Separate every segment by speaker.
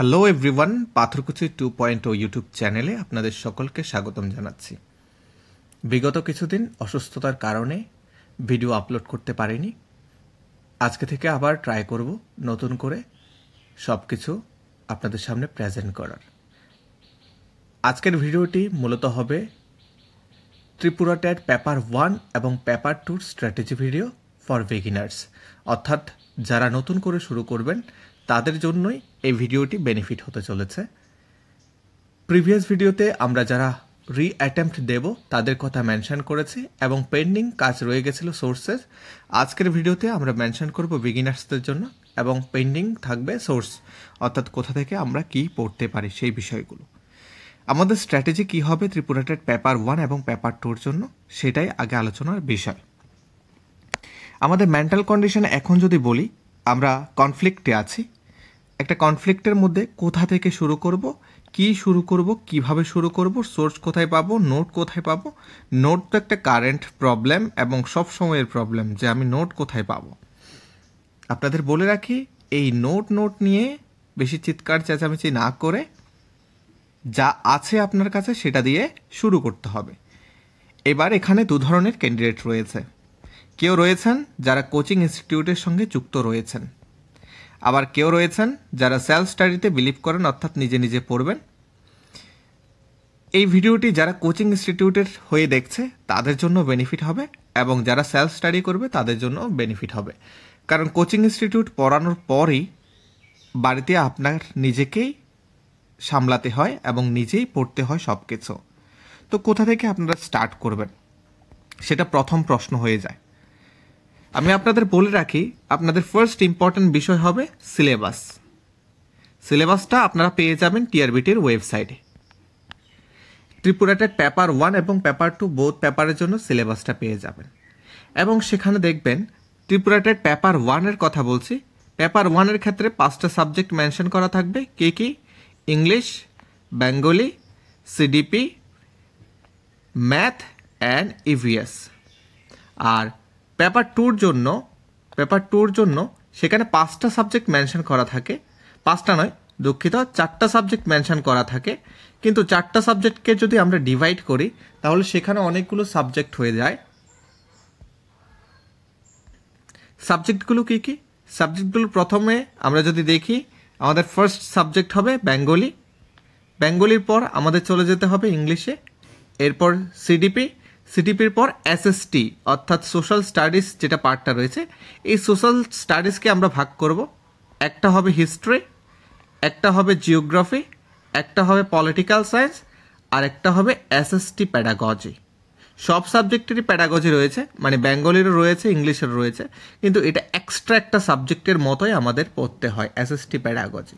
Speaker 1: Hello everyone, পাথরকুচি 2.0 YouTube চ্যানেলে আপনাদের সকলকে স্বাগতম জানাচ্ছি। বিগত কিছুদিন অসুস্থতার কারণে ভিডিও আপলোড করতে পারিনি। আজকে থেকে আবার ট্রাই করব নতুন করে সব কিছু আপনাদের সামনে প্রেজেন্ট করার। আজকের ভিডিওটি মূলত হবে ত্রিপুরা টেট পেপার 1 এবং paper 2 strategy video for beginners, অর্থাৎ যারা নতুন করে শুরু করবেন তাদের জন্যই এই ভিডিওটি বেনিফিট হতে চলেছে। প্রিভিয়াস ভিডিওতে আমরা যারা রি-অ্যাটেম্প্ট দেব তাদের কথা মেনশন করেছি এবং পেন্ডিং কাজ রয়ে গেছিল সোর্সেস। আজকের ভিডিওতে আমরা মেনশন করব বিগিনার্সদের জন্য এবং পেন্ডিং থাকবে সোর্স, অর্থাৎ কোথা থেকে আমরা কি পড়তে পারি সেই বিষয়গুলো। আমাদের স্ট্র্যাটেজি কি হবে ত্রিপুরা টেট পেপার 1 এবং পেপার 2 এর জন্য, সেটাই আগে আলোচনার বিষয়। আমাদের মেন্টাল কন্ডিশন এখন যদি বলি, আমরা কনফ্লিক্টে আছি। একটা কনফ্লিক্টের মধ্যে কোথা থেকে শুরু করব, কি শুরু করব, কিভাবে শুরু করব, সোর্স কোথায় পাবো, নোট কোথায় পাবো। নোট তো একটা কারেন্ট প্রবলেম এবং সব সময়ের প্রবলেম যে আমি নোট কোথায় পাবো। আপনাদের বলে রাখি, এই নোট নিয়ে বেশি চিৎকার চেঁচামেচি না করে যা আছে আপনার কাছে সেটা দিয়ে শুরু করতে হবে। এবার এখানে দু ধরনের ক্যান্ডিডেট রয়েছে। কেউ রয়েছেন যারা কোচিং ইনস্টিটিউটের সঙ্গে যুক্ত রয়েছেন, আবার কেউ রয়েছেন যারা সেলফ স্টাডিতে বিলিভ করেন, অর্থাৎ নিজে নিজে পড়বেন। এই ভিডিওটি যারা কোচিং ইনস্টিটিউটের হয়ে দেখছে তাদের জন্য বেনিফিট হবে এবং যারা সেলফ স্টাডি করবে তাদের জন্য বেনিফিট হবে। কারণ কোচিং ইনস্টিটিউট পড়ানোর পরই বাড়িতে আপনার নিজেকেই সামলাতে হয় এবং নিজেই পড়তে হয় সব কিছু। তো কোথা থেকে আপনারা স্টার্ট করবেন সেটা প্রথম প্রশ্ন হয়ে যায়। আমি আপনাদের বলে রাখি, আপনাদের ফার্স্ট ইম্পর্টেন্ট বিষয় হবে সিলেবাস। সিলেবাসটা আপনারা পেয়ে যাবেন টিআরবিটির ওয়েবসাইটে। ত্রিপুরা টেট পেপার 1 এবং পেপার 2 বোথ পেপারের জন্য সিলেবাসটা পেয়ে যাবেন এবং সেখানে দেখবেন ত্রিপুরা টেট পেপার 1 এর কথা বলছি। পেপার 1 এর ক্ষেত্রে 5টা সাবজেক্ট মেনশন করা থাকবে। কি? English, Bengali, CDP, math and EVS. আর পেপার 2 এর জন্য সেখানে 5টা সাবজেক্ট মেনশন করা থাকে। 5টা নয়, দুঃখিত, 4টা সাবজেক্ট মেনশন করা থাকে। কিন্তু 4টা সাবজেক্টকে যদি আমরা ডিভাইড করি তাহলে সেখানে অনেকগুলো সাবজেক্ট হয়ে যায়। সাবজেক্টগুলো কি? সাবজেক্টগুলো প্রথমে আমরা যদি দেখি, আমাদের ফার্স্ট সাবজেক্ট হবে বেঙ্গলি। বেঙ্গলির পর আমাদের চলে যেতে হবে ইংলিশে, এরপর সিডিপির পর এসএসটি অর্থাৎ সোশ্যাল স্টাডিজ যেটা পার্টটা রয়েছে। এই সোশ্যাল স্টাডিজকে আমরা ভাগ করব। একটা হবে হিস্ট্রি, একটা হবে জিওগ্রাফি, একটা হবে পলিটিক্যাল সায়েন্স, আর একটা হবে এসএসটি প্যাডাগজি। সব সাবজেক্টেরই প্যাডাগজি রয়েছে, মানে বেঙ্গলিরও রয়েছে, ইংলিশেরও রয়েছে, কিন্তু এটা এক্সট্রা একটা সাবজেক্টের মতোই আমাদের পড়তে হয়, এসএসটি প্যাডাগজি।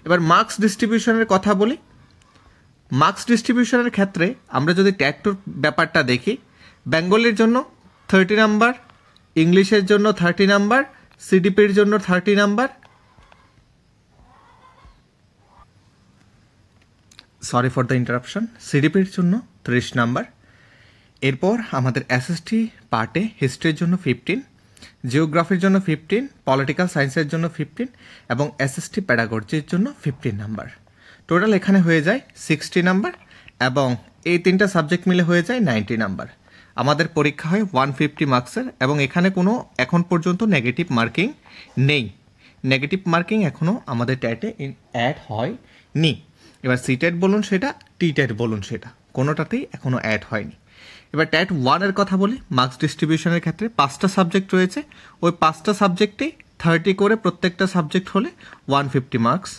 Speaker 1: এবার মার্কস ডিস্ট্রিবিউশনের কথা বলি। মার্কস ডিস্ট্রিবিউশনের ক্ষেত্রে আমরা যদি ট্যাটুর ব্যাপারটা দেখি, বেঙ্গলির জন্য 30 নাম্বার, ইংলিশের জন্য 30 নাম্বার, সিডিপির জন্য 30 number, sorry for the interruption, সিডিপির জন্য 30 নাম্বার। এরপর আমাদের এসএসটি পার্টে হিস্ট্রির জন্য 15, জিওগ্রাফির জন্য 15, পলিটিক্যাল সায়েন্সের জন্য 15 এবং এসএসটি প্যাডাগজির জন্য 15 নাম্বার। টোটাল এখানে হয়ে যায় 60 নাম্বার এবং এই 3টা সাবজেক্ট মিলে হয়ে যায় 90 নাম্বার। আমাদের পরীক্ষা হয় 150 মার্কসের এবং এখানে কোনো এখন পর্যন্ত নেগেটিভ মার্কিং নেই। নেগেটিভ মার্কিং এখনও আমাদের ট্যাটে অ্যাড হয়নি। এবার সিটেট বলুন সেটা, টিটেট বলুন সেটা, কোনোটাতেই এখনও অ্যাড হয়নি। এবার ট্যাট 1 এর কথা বলি। মার্কস ডিস্ট্রিবিউশনের ক্ষেত্রে 5টা সাবজেক্ট রয়েছে। ওই 5টা সাবজেক্টেই 30 করে প্রত্যেকটা সাবজেক্ট হলে 150 মার্কস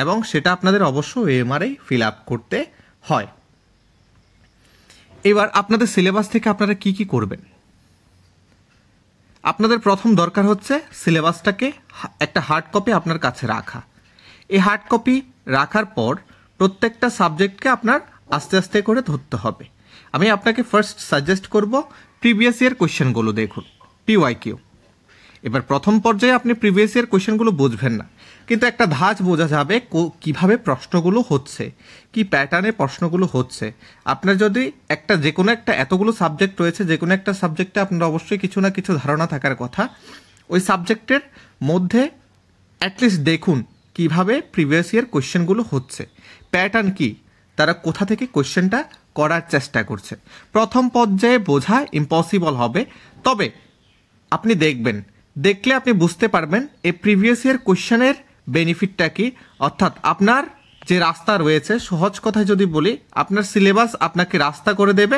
Speaker 1: এবং সেটা আপনাদের অবশ্য এমআরআই ফিল আপ করতে হয়। এবার আপনাদের সিলেবাস থেকে আপনারা কি করবেন। আপনাদের প্রথম দরকার হচ্ছে সিলেবাসটাকে একটা হার্ড কপি আপনার কাছে রাখা। এই হার্ড কপি রাখার পর প্রত্যেকটা সাবজেক্টকে আপনার আস্তে আস্তে করে ধরতে হবে। আমি আপনাকে ফার্স্ট সাজেস্ট করব প্রিভিয়াস ইয়ার কোয়েশ্চেনগুলো দেখুন, পিওয়াইকিউ। এবার প্রথম পর্যায়ে আপনি প্রিভিয়াস ইয়ার কোয়েশ্চেনগুলো বুঝবেন না, কিন্তু একটা ধাঁচ বোঝা যাবে কিভাবে প্রশ্নগুলো হচ্ছে, কি প্যাটার্নে প্রশ্নগুলো হচ্ছে। আপনার যদি যে কোনো একটা এতগুলো সাবজেক্ট রয়েছে, যে কোনো একটা সাবজেক্টে আপনার অবশ্যই কিছু না কিছু ধারণা থাকার কথা। ওই সাবজেক্টের মধ্যে অ্যাটলিস্ট দেখুন কিভাবে প্রিভিয়াস ইয়ার কোয়েশ্চেনগুলো হচ্ছে, প্যাটার্ন কি, তারা কোথা থেকে কোয়েশ্চেনটা করার চেষ্টা করছে। প্রথম পর্যায়ে বোঝা ইম্পসিবল হবে, তবে আপনি দেখলে আপনি বুঝতে পারবেন এই প্রিভিয়াস ইয়ার কোয়েশ্চেনের বেনিফিটটা কি। অর্থাৎ আপনার যে রাস্তা রয়েছে, সহজ কথায় যদি বলি, আপনার সিলেবাস আপনাকে রাস্তা করে দেবে,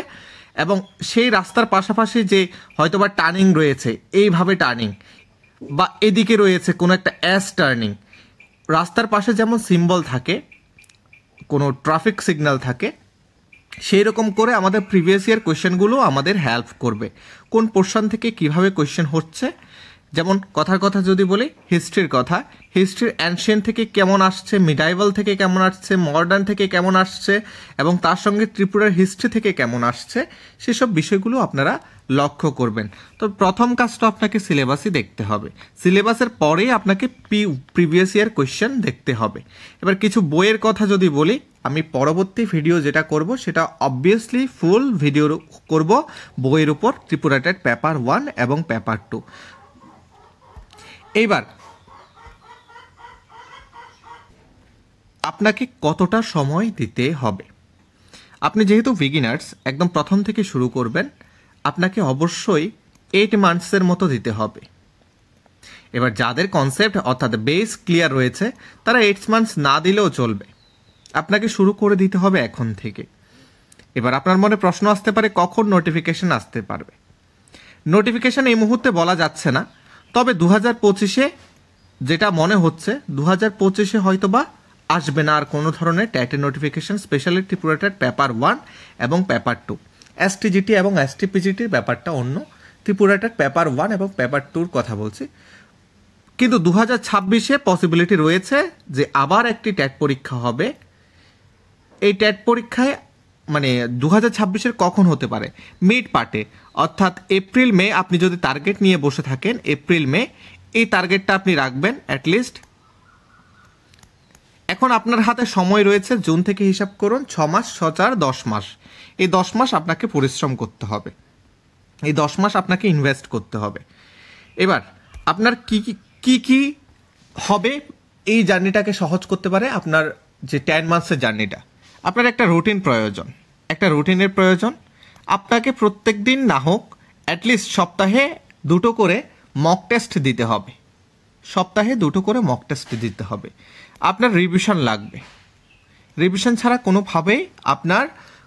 Speaker 1: এবং সেই রাস্তার পাশাপাশি যে হয়তোবা টার্নিং রয়েছে, এইভাবে টার্নিং, বা এদিকে রয়েছে কোনো একটা অ্যাস টার্নিং, রাস্তার পাশে যেমন সিম্বল থাকে, কোনো ট্রাফিক সিগন্যাল থাকে, সেই রকম করে আমাদের প্রিভিয়াস ইয়ার কোয়েশ্চেনগুলো আমাদের হেল্প করবে কোন পোর্শন থেকে কিভাবে কোয়েশ্চেন হচ্ছে। যেমন কথার কথা যদি বলি, হিস্ট্রির কথা, হিস্ট্রির অ্যানশিয়েন্ট থেকে কেমন আসছে, মিডাইভাল থেকে কেমন আসছে, মডার্ন থেকে কেমন আসছে, এবং তার সঙ্গে ত্রিপুরার হিস্ট্রি থেকে কেমন আসছে, সেসব বিষয়গুলো আপনারা লক্ষ্য করবেন। তো প্রথম কাজটা আপনাকে সিলেবাসই দেখতে হবে, সিলেবাসের পরেই আপনাকে প্রিভিয়াস ইয়ার কোয়েশ্চেন দেখতে হবে। এবার কিছু বইয়ের কথা যদি বলি, আমি পরবর্তী ভিডিও যেটা করব সেটা অবভিয়াসলি ফুল ভিডিও করব বইয়ের উপর, ত্রিপুরা টেট পেপার 1 এবং পেপার 2। এইবার আপনাকে কতটা সময় দিতে হবে। আপনি যেহেতু বিগিনার্স, একদম প্রথম থেকে শুরু করবেন, আপনাকে অবশ্যই 8 মান্থসের মতো দিতে হবে। এবার যাদের কনসেপ্ট অর্থাৎ বেস ক্লিয়ার রয়েছে, তারা 8 মান্থস না দিলেও চলবে, আপনাকে শুরু করে দিতে হবে এখন থেকে। এবার আপনার মনে প্রশ্ন আসতে পারে, কখন নোটিফিকেশন আসতে পারবে। নোটিফিকেশন এই মুহূর্তে বলা যাচ্ছে না, তবে 2025-এ যেটা মনে হচ্ছে, 2025-এ হয়তোবা আসবে না আর কোনো ধরনের ট্যাটের notification, specially Tripura TET paper 1 এবং পেপার 2। এসটিজিটি এবং এসটিপিজিটির ব্যাপারটা অন্য, ত্রিপুরা টেট পেপার 1 এবং পেপার 2-র কথা বলছি। কিন্তু 2026-এ পসিবিলিটি রয়েছে যে আবার একটি ট্যাট পরীক্ষা হবে। এই ট্যাট পরীক্ষায় মানে 2026-এর কখন হতে পারে, মিড পার্টে, অর্থাৎ এপ্রিল মে। আপনি যদি টার্গেট নিয়ে বসে থাকেন এপ্রিল মে, এই টার্গেটটা আপনি রাখবেন অ্যাটলিস্ট। এখন আপনার হাতে সময় রয়েছে, জুন থেকে হিসাব করুন, 6 মাস, 6 আর 10 মাস। এই 10 মাস আপনাকে পরিশ্রম করতে হবে, এই 10 মাস আপনাকে ইনভেস্ট করতে হবে। এবার আপনার কি হবে এই জার্নিটাকে সহজ করতে পারে, আপনার যে 10 মান্থসের জার্নিটা, আপনার একটা রুটিন প্রয়োজন, একটা রুটিনের প্রয়োজন। আপনাকে প্রত্যেক দিন না হোক অ্যাটলিস্ট সপ্তাহে 2টো করে মক টেস্ট দিতে হবে, সপ্তাহে 2টো করে মক টেস্ট দিতে হবে। আপনার রিভিশন লাগবে, রিভিশন ছাড়া কোনোভাবেই আপনার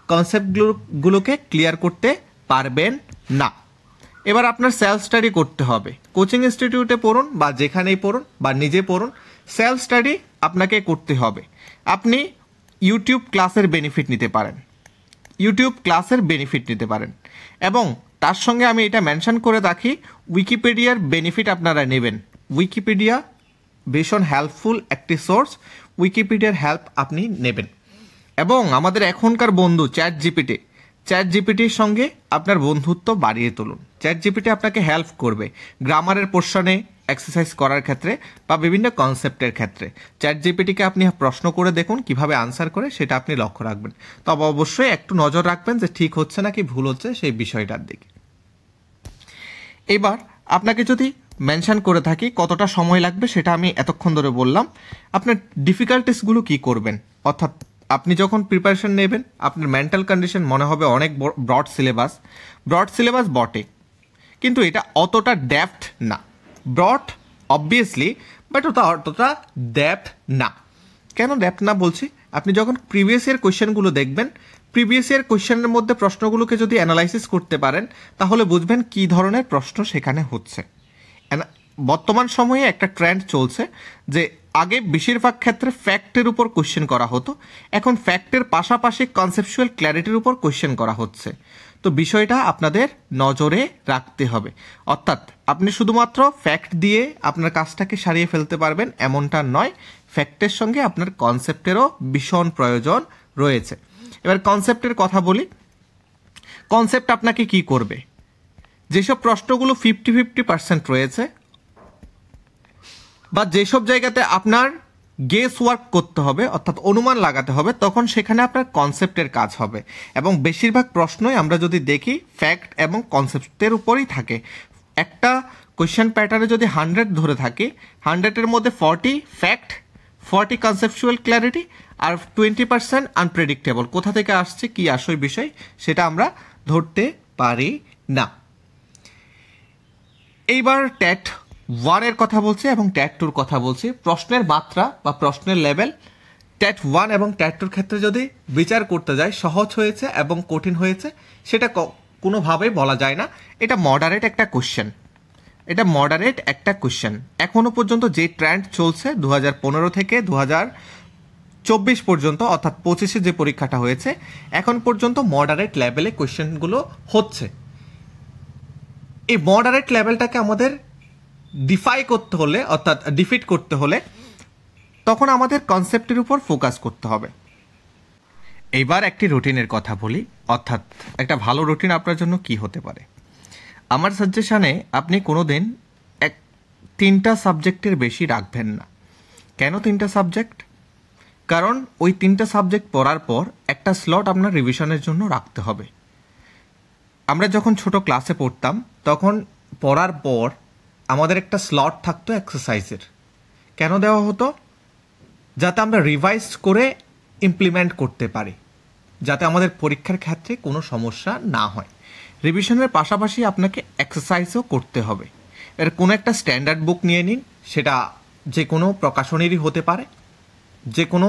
Speaker 1: কনসেপ্টগুলোকে ক্লিয়ার করতে পারবেন না। এবার আপনার সেলফ স্টাডি করতে হবে, কোচিং ইনস্টিটিউটে পড়ুন বা যেখানেই পড়ুন বা নিজে পড়ুন, সেলফ স্টাডি আপনাকে করতে হবে। আপনি ইউটিউব ক্লাসের বেনিফিট নিতে পারেন, ইউটিউব ক্লাসের বেনিফিট নিতে পারেন, এবং তার সঙ্গে আমি এটা মেনশন করে রাখি, উইকিপিডিয়ার বেনিফিট আপনারা নেবেন। উইকিপিডিয়া ভীষণ হেল্পফুল একটি সোর্স, উইকিপিডিয়ার হেল্প আপনি নেবেন। এবং আমাদের এখনকার বন্ধু চ্যাট জিপিটির সঙ্গে আপনার বন্ধুত্ব বাড়িয়ে তুলুন। চ্যাট জিপিটি আপনাকে হেল্প করবে গ্রামারের পোর্শনে এক্সারসাইজ করার ক্ষেত্রে বা বিভিন্ন কনসেপ্টের ক্ষেত্রে। চ্যাট জিপিটিকে আপনি প্রশ্ন করে দেখুন কিভাবে আনসার করে, সেটা আপনি লক্ষ্য রাখবেন। তবে অবশ্যই একটু নজর রাখবেন যে ঠিক হচ্ছে নাকি ভুল হচ্ছে সেই বিষয়টার দিকে। এবার আপনাকে যদি মেনশন করে থাকি কতটা সময় লাগবে, সেটা আমি এতক্ষণ ধরে বললাম। আপনার ডিফিকাল্টিসগুলো কি করবেন, অর্থাৎ আপনি যখন প্রিপারেশন নেবেন, আপনার মেন্টাল কন্ডিশন মনে হবে অনেক ব্রড সিলেবাস বটে, কিন্তু এটা অতটা ডেপথ না। ব্রড অবভিয়াসলি, বাট অতটা ডেপথ না। কেন ডেপথ না বলছি, আপনি যখন প্রিভিয়াস ইয়ার কোয়েশ্চেনগুলো দেখবেন, প্রিভিয়াস ইয়ার কোয়েশ্চেনের মধ্যে প্রশ্নগুলোকে যদি অ্যানালাইসিস করতে পারেন, তাহলে বুঝবেন কী ধরনের প্রশ্ন সেখানে হচ্ছে। বর্তমান সময়ে একটা ট্রেন্ড চলছে যে আগে বেশিরভাগ ক্ষেত্রে ফ্যাক্টের উপর কোয়েশ্চেন করা হতো, এখন ফ্যাক্টের পাশাপাশি কনসেপচুয়াল ক্ল্যারিটির উপর কোয়েশ্চেন করা হচ্ছে। তো বিষয়টা আপনাদের নজরে রাখতে হবে। অর্থাৎ আপনি শুধুমাত্র ফ্যাক্ট দিয়ে আপনার কাজটাকে সারিয়ে ফেলতে পারবেন এমনটা নয়, ফ্যাক্টের সঙ্গে আপনার কনসেপ্টেরও ভীষণ প্রয়োজন রয়েছে। এবার কনসেপ্টের কথা বলি, কনসেপ্ট আপনাকে কি করবে, যেসব প্রশ্নগুলো 50-50% রয়েছে বা যেসব জায়গাতে আপনার গেস ওয়ার্ক করতে হবে, অর্থাৎ অনুমান লাগাতে হবে, তখন সেখানে আপনার কনসেপ্টের কাজ হবে। এবং বেশিরভাগ প্রশ্নই আমরা যদি দেখি ফ্যাক্ট এবং কনসেপ্টের উপরই থাকে। একটা কোয়েশ্চেন প্যাটার্নে যদি 100 ধরে থাকে, 100-এর মধ্যে 40 ফ্যাক্ট, 40 কনসেপচুয়াল ক্ল্যারিটি আর 20% আনপ্রেডিক্টেবল। কোথা থেকে আসছে কি আসল বিষয় সেটা আমরা ধরতে পারি না। এইবার ট্যাট 1 এর কথা বলছি এবং ট্যাট 2 কথা বলছি। প্রশ্নের মাত্রা বা প্রশ্নের লেভেল ট্যাট 1 এবং ট্যাট 2 ক্ষেত্রে যদি বিচার করতে যাই, সহজ হয়েছে এবং কঠিন হয়েছে সেটা কোনোভাবেই বলা যায় না। এটা মডারেট একটা কোশ্চেন। এখনো পর্যন্ত যে ট্রেন্ড চলছে 2015 থেকে 2024 পর্যন্ত, অর্থাৎ 25-এ যে পরীক্ষাটা হয়েছে, এখন পর্যন্ত মডারেট লেভেলে কোশ্চেনগুলো হচ্ছে। এই মডারেট লেভেলটাকে আমাদের ডিফিট করতে হলে তখন আমাদের কনসেপ্টের উপর ফোকাস করতে হবে। এইবার একটি রুটিনের কথা বলি, অর্থাৎ একটা ভালো রুটিন আপনার জন্য কি হতে পারে। আমার সাজেশনে আপনি কোনোদিন 3টা সাবজেক্টের বেশি রাখবেন না। কেন 3টা সাবজেক্ট? কারণ ওই 3টা সাবজেক্ট পড়ার পর একটা স্লট আপনার রিভিশনের জন্য রাখতে হবে। আমরা যখন ছোট ক্লাসে পড়তাম তখন পড়ার পর আমাদের একটা স্লট থাকতো এক্সারসাইজের। কেন দেওয়া হতো? যাতে আমরা রিভাইজ করে ইমপ্লিমেন্ট করতে পারি, যাতে আমাদের পরীক্ষার ক্ষেত্রে কোনো সমস্যা না হয়। রিভিশনের পাশাপাশি আপনাকে এক্সারসাইজও করতে হবে। এর কোনো একটা স্ট্যান্ডার্ড বুক নিয়ে নিন, সেটা যে কোনো প্রকাশনীরই হতে পারে, যে কোনো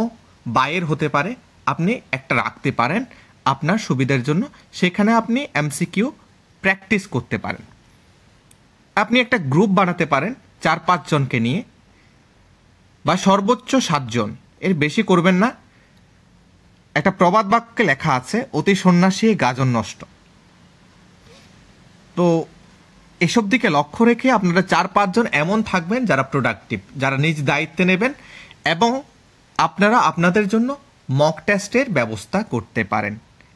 Speaker 1: বাইয়ের হতে পারে, আপনি একটা রাখতে পারেন আপনার সুবিধার জন্য। সেখানে আপনি MCQ প্র্যাকটিস করতে পারেন। আপনি একটা গ্রুপ বানাতে পারেন 4-5 জনকে নিয়ে, বা সর্বোচ্চ 7 জন, এর বেশি করবেন না। একটা প্রবাদ বাক্যে লেখা আছে, অতি সন্ন্যাসী গাজন নষ্ট। তো এসব দিকে লক্ষ্য রেখে আপনারা 4-5 জন এমন থাকবেন যারা প্রোডাক্টিভ, যারা নিজ দায়িত্বে নেবেন, এবং আপনারা আপনাদের জন্য মক টেস্টের ব্যবস্থা করতে পারেন।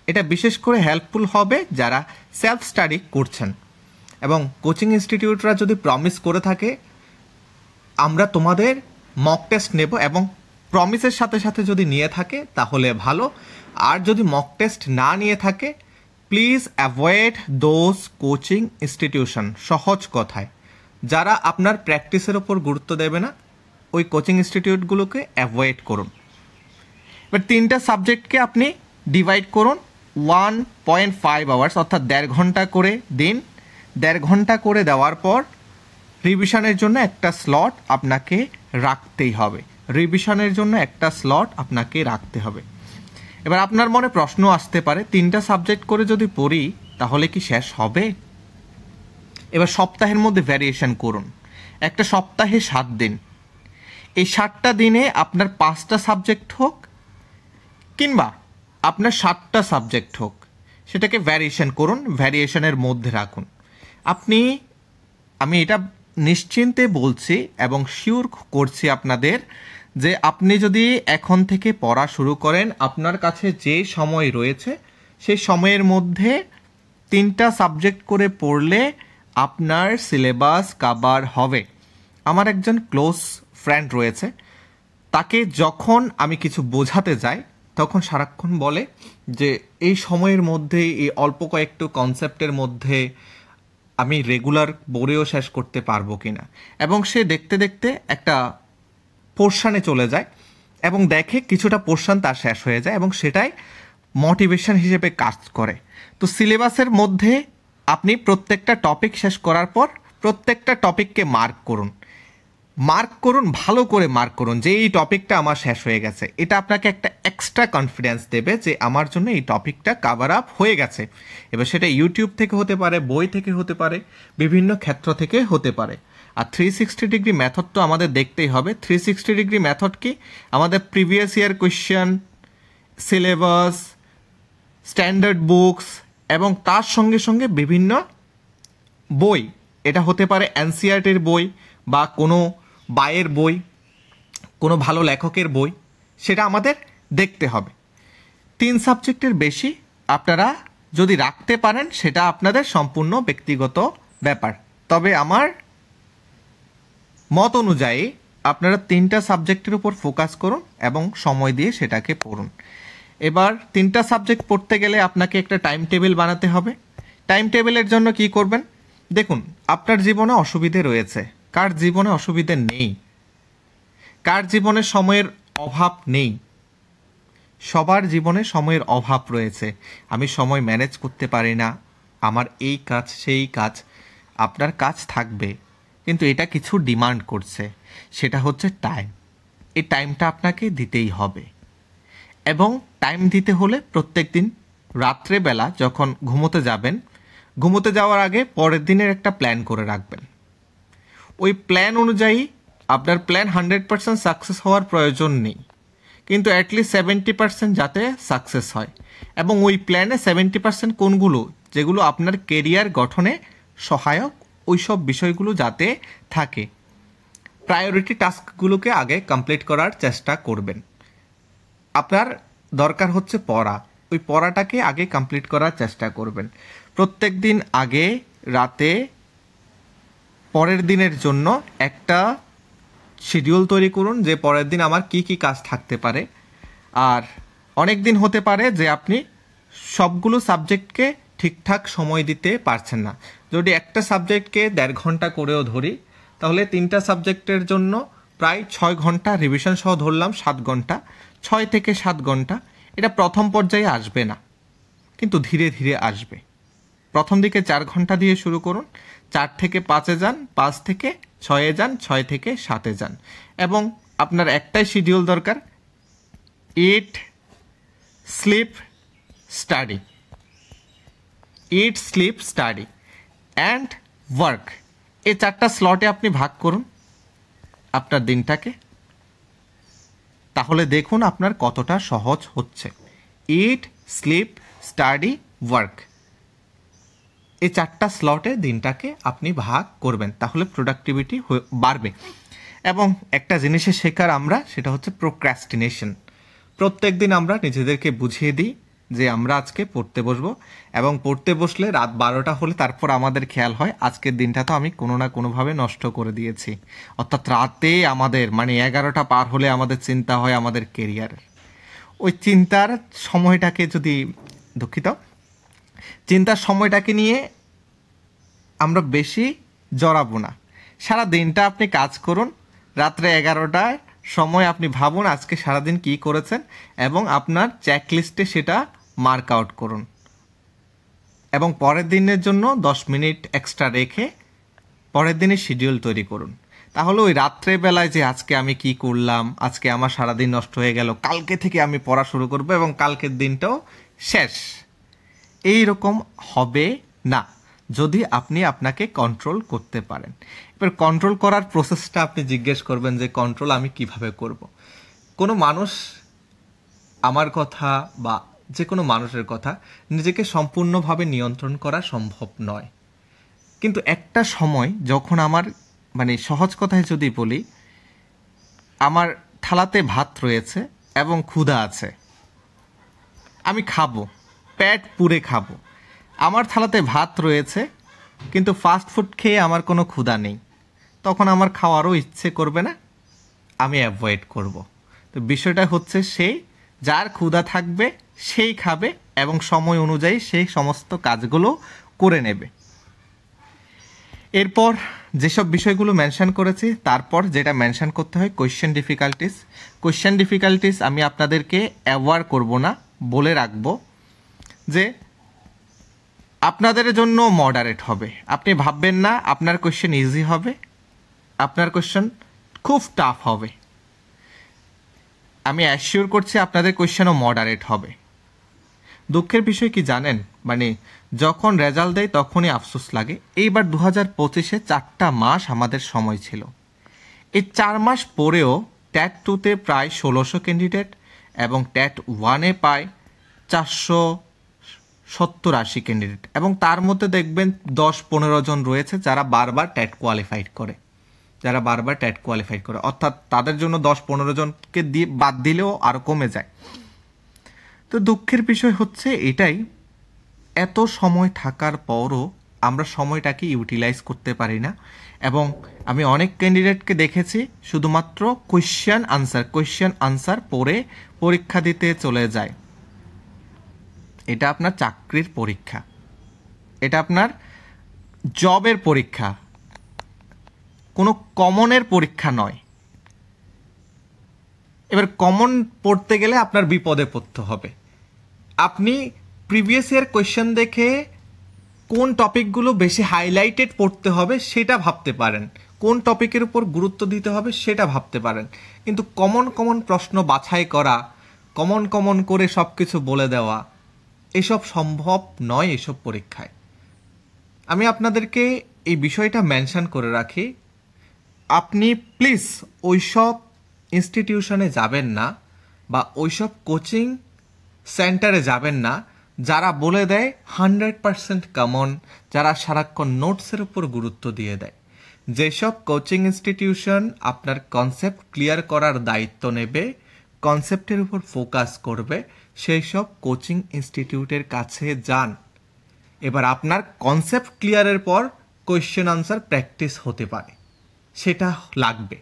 Speaker 1: এটা বিশেষ করে হেল্পফুল হবে যারা সেলফ স্টাডি করছেন। এবং কোচিং ইনস্টিটিউটরা যদি প্রমিস করে থাকে আমরা তোমাদের মক টেস্ট নেব, এবং প্রমিসের সাথে সাথে যদি নিয়ে থাকে তাহলে ভালো। আর যদি মক টেস্ট না নিয়ে থাকে, please avoid those coaching institution. সহজ কথায়, যারা আপনার প্র্যাকটিসের ওপর গুরুত্ব দেবে না, ওই কোচিং ইনস্টিটিউটগুলোকে অ্যাভয়েড করুন। এবার 3টা সাবজেক্টকে আপনি ডিভাইড করুন 1.5 আওয়ার্স, অর্থাৎ 1.5 ঘন্টা করে দিন। 1.5 ঘন্টা করে দেওয়ার পর রিভিশনের জন্য একটা স্লট আপনাকে রাখতেই হবে। এবার আপনার মনে প্রশ্ন আসতে পারে, 3টা সাবজেক্ট করে যদি পড়ি তাহলে কি শেষ হবে? এবার সপ্তাহের মধ্যে ভ্যারিয়েশন করুন। একটা সপ্তাহে 7 দিন। এই 7টা দিনে আপনার 5টা সাবজেক্ট হোক কিংবা আপনার 7টা সাবজেক্ট হোক, সেটাকে ভ্যারিয়েশন করুন, ভ্যারিয়েশনের মধ্যে রাখুন। আমি এটা নিশ্চিন্তে বলছি এবং শিওর করছি আপনাদের যে আপনি যদি এখন থেকে পড়া শুরু করেন, আপনার কাছে যে সময় রয়েছে সেই সময়ের মধ্যে 3টা সাবজেক্ট করে পড়লে আপনার সিলেবাস কভার হবে। আমার একজন ক্লোজ ফ্রেন্ড রয়েছে, তাকে যখন আমি কিছু বোঝাতে যাই তখন সারাক্ষণ বলে যে এই সময়ের মধ্যে, এই অল্প কয়েকটু কনসেপ্টের মধ্যে আমি রেগুলার পড়েও শেষ করতে পারবো কিনা। এবং সে দেখতে দেখতে একটা পোর্শনে চলে যায় এবং দেখে কিছুটা পোর্শন তার শেষ হয়ে যায়, এবং সেটাই মোটিভেশন হিসেবে কাজ করে। তো সিলেবাসের মধ্যে আপনি প্রত্যেকটা টপিক শেষ করার পর প্রত্যেকটা টপিককে মার্ক করুন, ভালো করে মার্ক করুন যে এই টপিকটা আমার শেষ হয়ে গেছে। এটা আপনাকে একটা এক্সট্রা কনফিডেন্স দেবে যে আমার জন্য এই টপিকটা কভার আপ হয়ে গেছে। এবার সেটা ইউটিউব থেকে হতে পারে, বই থেকে হতে পারে, বিভিন্ন ক্ষেত্র থেকে হতে পারে। আর 360 ডিগ্রি মেথড তো আমাদের দেখতেই হবে। 360 ডিগ্রি মেথড কি? আমাদের previous year question, syllabus, standard books এবং তার সঙ্গে সঙ্গে বিভিন্ন বই। এটা হতে পারে এনসিইআরটির বই বা কোনো বাইয়ের বই, কোনো ভালো লেখকের বই, সেটা আমাদের দেখতে হবে। 3 সাবজেক্টের বেশি আপনারা যদি রাখতে পারেন সেটা আপনাদের সম্পূর্ণ ব্যক্তিগত ব্যাপার। তবে আমার মত অনুযায়ী আপনারা 3টা সাবজেক্টের উপর ফোকাস করুন এবং সময় দিয়ে সেটাকে পড়ুন। এবার 3টা সাবজেক্ট পড়তে গেলে আপনাকে একটা টাইম টেবিল বানাতে হবে। টাইম টেবিলের জন্য কি করবেন? দেখুন, আপনার জীবনে অসুবিধে রয়েছে, কার জীবনে অসুবিধে নেই? কার জীবনে সময়ের অভাব নেই? সবার জীবনে সময়ের অভাব রয়েছে। আমি সময় ম্যানেজ করতে পারি না, আমার এই কাজ সেই কাজ। আপনার কাজ থাকবে, কিন্তু এটা কিছু ডিমান্ড করছে, সেটা হচ্ছে টাইম। এই টাইমটা আপনাকে দিতেই হবে, এবং টাইম দিতে হলে প্রত্যেক দিন রাত্রেবেলা যখন ঘুমোতে যাবেন, ঘুমোতে যাওয়ার আগে পরের দিনের একটা প্ল্যান করে রাখবেন। ওই প্ল্যান অনুযায়ী আপনার প্ল্যান 100% সাকসেস হওয়ার প্রয়োজন নেই, কিন্তু অ্যাটলিস্ট 70% যাতে সাকসেস হয়। এবং ওই প্ল্যানে 70% কোনগুলো, যেগুলো আপনার কেরিয়ার গঠনে সহায়ক, ওই সব বিষয়গুলো যাতে থাকে। প্রায়োরিটি টাস্কগুলোকে আগে কমপ্লিট করার চেষ্টা করবেন। আপনার দরকার হচ্ছে পড়া, ওই পড়াটাকে আগে কমপ্লিট করার চেষ্টা করবেন। প্রত্যেক দিন আগে রাতে পরের দিনের জন্য একটা শিডিউল তৈরি করুন, যে পরের দিন আমার কি কি কাজ থাকতে পারে। আর অনেক দিন হতে পারে যে আপনি সবগুলো সাবজেক্টকে ঠিকঠাক সময় দিতে পারছেন না। যদি একটা সাবজেক্টকে 1.5 ঘন্টা করেও ধরি, তাহলে 3টা সাবজেক্টের জন্য প্রায় 6 ঘন্টা, রিভিশন সহ ধরলাম 7 ঘন্টা, 6 থেকে 7 ঘন্টা। এটা প্রথম পর্যায়ে আসবে না, কিন্তু ধীরে ধীরে আসবে। প্রথম দিকে 4 ঘন্টা দিয়ে শুরু করুন, 4 থেকে 5-এ যান, 5 থেকে 6-এ যান, 6 থেকে 7-এ যান। এবং আপনার একটাই শিডিউল দরকার, eat, sleep, study. Eat, sleep, study and work. এই 4টা স্লটে আপনি ভাগ করুন আপনার দিনটাকে, তাহলে দেখুন আপনার কতটা সহজ হচ্ছে। ইট, স্লিপ, স্টাডি, ওয়ার্ক, এই 4টা স্লটে দিনটাকে আপনি ভাগ করবেন, তাহলে প্রোডাক্টিভিটি বাড়বে। এবং একটা জিনিসে শেখার আমরা, সেটা হচ্ছে প্রোক্রাস্টিনেশন। প্রত্যেক দিন আমরা নিজেদেরকে বুঝিয়ে দিই যে আমরা আজকে পড়তে বসবো, এবং পড়তে বসলে রাত 12টা হলে তারপর আমাদের খেয়াল হয় আজকের দিনটা তো আমি কোনো না কোনোভাবে নষ্ট করে দিয়েছি। অর্থাৎ রাতে আমাদের 11টা পার হলে আমাদের চিন্তা হয় আমাদের কেরিয়ারের। ওই চিন্তার সময়টাকে যদি, চিন্তার সময়টাকে নিয়ে আমরা বেশি জড়াবো না। সারা দিনটা আপনি কাজ করুন, রাত্রে 11টায় সময় আপনি ভাবুন আজকে সারাদিন কি করেছেন, এবং আপনার চেকলিস্টে সেটা মার্ক আউট করুন, এবং পরের দিনের জন্য 10 মিনিট এক্সট্রা রেখে পরের দিনের শিডিউল তৈরি করুন। তাহলে ওই রাত্রেবেলায় যে আজকে আমি কি করলাম, আজকে আমার সারাদিন নষ্ট হয়ে গেল, কালকে থেকে আমি পড়া শুরু করব এবং কালকের দিনটাও শেষ, এই রকম হবে না যদি আপনি আপনাকে কন্ট্রোল করতে পারেন। এবার কন্ট্রোল করার প্রসেসটা আপনি জিজ্ঞেস করবেন যে কন্ট্রোল আমি কিভাবে করব। কোনো মানুষ আমার কথা বা যে কোনো মানুষের কথা নিজেকে সম্পূর্ণভাবে নিয়ন্ত্রণ করা সম্ভব নয়, কিন্তু একটা সময় যখন আমার, সহজ কথায় যদি বলি, আমার থালাতে ভাত রয়েছে এবং ক্ষুধা আছে, আমি খাবো, পেট পুরে খাবো। আমার থালাতে ভাত রয়েছে কিন্তু ফাস্ট ফুড খেয়ে আমার কোনো ক্ষুধা নেই, তখন আমার খাওয়ারও ইচ্ছে করবে না, আমি অ্যাভয়েড করব। তো বিষয়টা হচ্ছে সেই যার ক্ষুধা থাকবে সেই খাবে এবং সময় অনুযায়ী সেই সমস্ত কাজগুলো করে নেবে। এরপর যেসব বিষয়গুলো মেনশন করেছি, তারপর যেটা মেনশন করতে হয় কোয়েশ্চেন ডিফিকাল্টিস। কোয়েশ্চেন ডিফিকাল্টিস আমি আপনাদেরকে অ্যাওয়ার করব না, বলে রাখবো যে আপনাদের জন্য মডারেট হবে। আপনি ভাববেন না আপনার কোয়েশ্চেন ইজি হবে, আপনার কোয়েশ্চেন খুব টাফ হবে। আমি অ্যাসিওর করছি আপনাদের কোয়েশ্চেনও মডারেট হবে। দুঃখের বিষয় কি জানেন, যখন রেজাল্ট দেয় তখনই আফসোস লাগে। এইবার 2025-এ 4টা মাস আমাদের সময় ছিল। এই 4 মাস পরেও ট্যাট 2-তে প্রায় 1600 ক্যান্ডিডেট এবং ট্যাট 1-এ পায় 470-80 ক্যান্ডিডেট, এবং তার মধ্যে দেখবেন 10-15 জন রয়েছে যারা বারবার ট্যাট কোয়ালিফাইড করে, অর্থাৎ তাদের জন্য 10-15 জনকে বাদ দিলেও আরও কমে যায়। তো দুঃখের বিষয় হচ্ছে এটাই, এত সময় থাকার পরও আমরা সময়টাকে ইউটিলাইজ করতে পারি না। এবং আমি অনেক ক্যান্ডিডেটকে দেখেছি শুধুমাত্র কোয়েশ্চেন আনসার পড়ে পরীক্ষা দিতে চলে যায়। এটা আপনার চাকরির পরীক্ষা, এটা আপনার জবের পরীক্ষা, কোনো কমনের পরীক্ষা নয়। এবার কমন পড়তে গেলে আপনার বিপদে পড়তে হবে। আপনি প্রিভিয়াস ইয়ার কোয়েশ্চেন দেখে কোন টপিকগুলো বেশি হাইলাইটেড পড়তে হবে সেটা ভাবতে পারেন, কোন টপিকের উপর গুরুত্ব দিতে হবে সেটা ভাবতে পারেন, কিন্তু কমন প্রশ্ন বাছাই করা, কমন করে সব কিছু বলে দেওয়া এসব সম্ভব নয় এসব পরীক্ষায়। আমি আপনাদেরকে এই বিষয়টা মেনশন করে রাখি, আপনি প্লিজ ওইসব ইনস্টিটিউশনে যাবেন না বা ওইসব কোচিং সেন্টারে যাবেন না যারা বলে দেয় 100% কমন, যারা সারাক্ষণ নোটসের উপর গুরুত্ব দিয়ে দেয়। যেসব কোচিং ইনস্টিটিউশন আপনার কনসেপ্ট ক্লিয়ার করার দায়িত্ব নেবে, কনসেপ্টের উপর ফোকাস করবে, সেই সব কোচিং ইনস্টিটিউটের কাছে যান। এবার আপনার কনসেপ্ট ক্লিয়ারের পর কোয়েশ্চেন আনসার প্র্যাকটিস হতে পারে, সেটা লাগবে,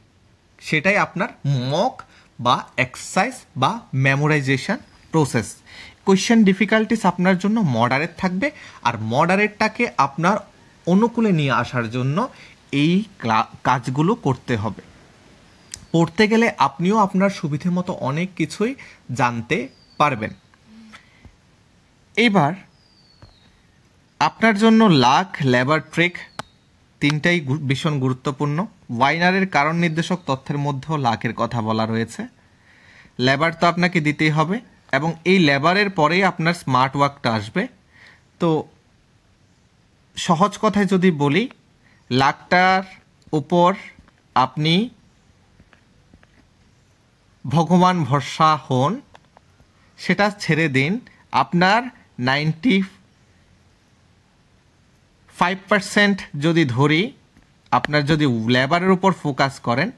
Speaker 1: সেটাই আপনার মক বা এক্সারসাইজ বা মেমোরাইজেশন প্রসেস। কোয়েশ্চেন ডিফিকাল্টিস আপনার জন্য মডারেট থাকবে, আর মডারেটটাকে আপনার অনুকূলে নিয়ে আসার জন্য এই কাজগুলো করতে হবে। পড়তে গেলে আপনিও আপনার সুবিধে মতো অনেক কিছুই জানতে পারবেন। এবার আপনার জন্য লাক, লেবার, ট্রিক তিনটাই ভীষণ গুরুত্বপূর্ণ। ওয়াইনারের কারণ নির্দেশক তথ্যের মধ্যেও লাকের কথা বলা রয়েছে। লেবার তো আপনাকে দিতেই হবে, এবং এই লেবারের পরেই আপনার স্মার্ট ওয়ার্কটা আসবে। তো সহজ কথায় যদি বলি, লাকটার উপর আপনি ভগবান ভরসা হন, সেটা ছেড়ে দিন। আপনার 95% যদি ধরি, আপনার যদি লেবারের উপর ফোকাস করেন,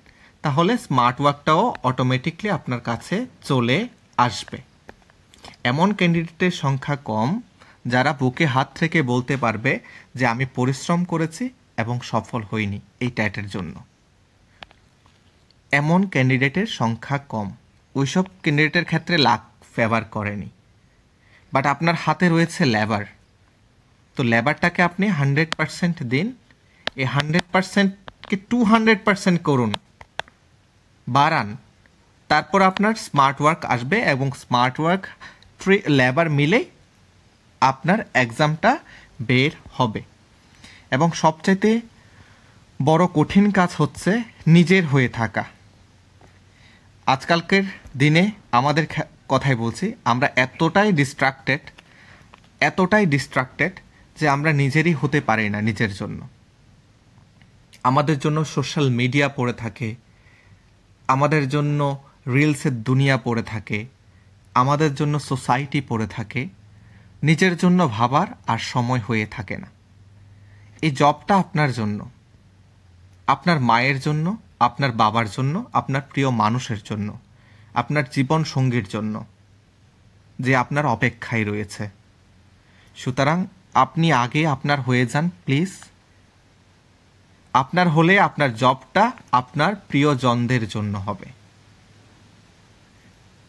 Speaker 1: তাহলে স্মার্ট ওয়ার্কটাও অটোমেটিকলি আপনার কাছে চলে আসবে। এমন ক্যান্ডিডেটের সংখ্যা কম যারা বুকে হাত থেকে বলতে পারবে যে আমি পরিশ্রম করেছি এবং সফল হইনি এই ট্যাটের জন্য। এমন ক্যান্ডিডেটের সংখ্যা কম, ওইসব ক্যান্ডিডেটের ক্ষেত্রে লাক ফেভার করেনি। বাট আপনার হাতে রয়েছে লেবার, তো লেবারটাকে আপনি 100% দিন। এই 100%কে 200% করুন, বাড়ান, তারপর আপনার স্মার্ট ওয়ার্ক আসবে, এবং স্মার্ট ওয়ার্ক লেবার মিলে আপনার এক্সামটা বের হবে। এবং সবচাইতে বড় কঠিন কাজ হচ্ছে নিজের হয়ে থাকা। আজকালকের দিনে আমাদের কথাই বলছি, আমরা এতটাই ডিস্ট্রাক্টেড যে আমরা নিজেরই হতে পারি না নিজের জন্য। আমাদের জন্য সোশ্যাল মিডিয়া পড়ে থাকে, আমাদের জন্য রিলসের দুনিয়া পড়ে থাকে, আমাদের জন্য সোসাইটি পড়ে থাকে, নিজের জন্য ভাবার আর সময় হয়ে থাকে না। এই জবটা আপনার জন্য, আপনার মায়ের জন্য, আপনার বাবার জন্য, আপনার প্রিয় মানুষের জন্য, আপনার জীবন সঙ্গীর জন্য, যে আপনার অপেক্ষায় রয়েছে। সুতরাং আপনি আগে আপনার হয়ে যান প্লিজ। আপনার হলে আপনার জবটা আপনার প্রিয়জনদের জন্য হবে।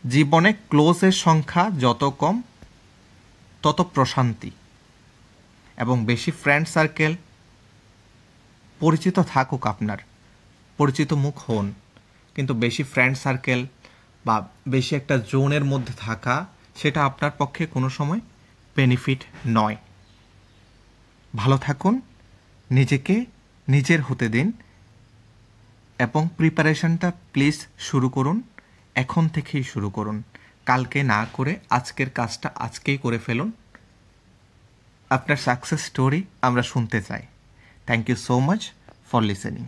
Speaker 1: জীবনে ক্লোজের সংখ্যা যত কম তত প্রশান্তি, এবং বেশি ফ্রেন্ড সার্কেল পরিচিত থাকুক, আপনার পরিচিত মুখ হন, কিন্তু বেশি ফ্রেন্ড সার্কেল বা বেশি একটা জোনের মধ্যে থাকা, সেটা আপনার পক্ষে কোনো সময় বেনিফিট নয়। ভালো থাকুন, নিজেকে নিজের হতে দিন, এবং প্রিপারেশনটা প্লিজ শুরু করুন, এখন থেকেই শুরু করুন। কালকে না করে আজকের কাজটা আজকেই করে ফেলুন। আপনার সাকসেস স্টোরি আমরা শুনতে চাই। Thank you so much for listening.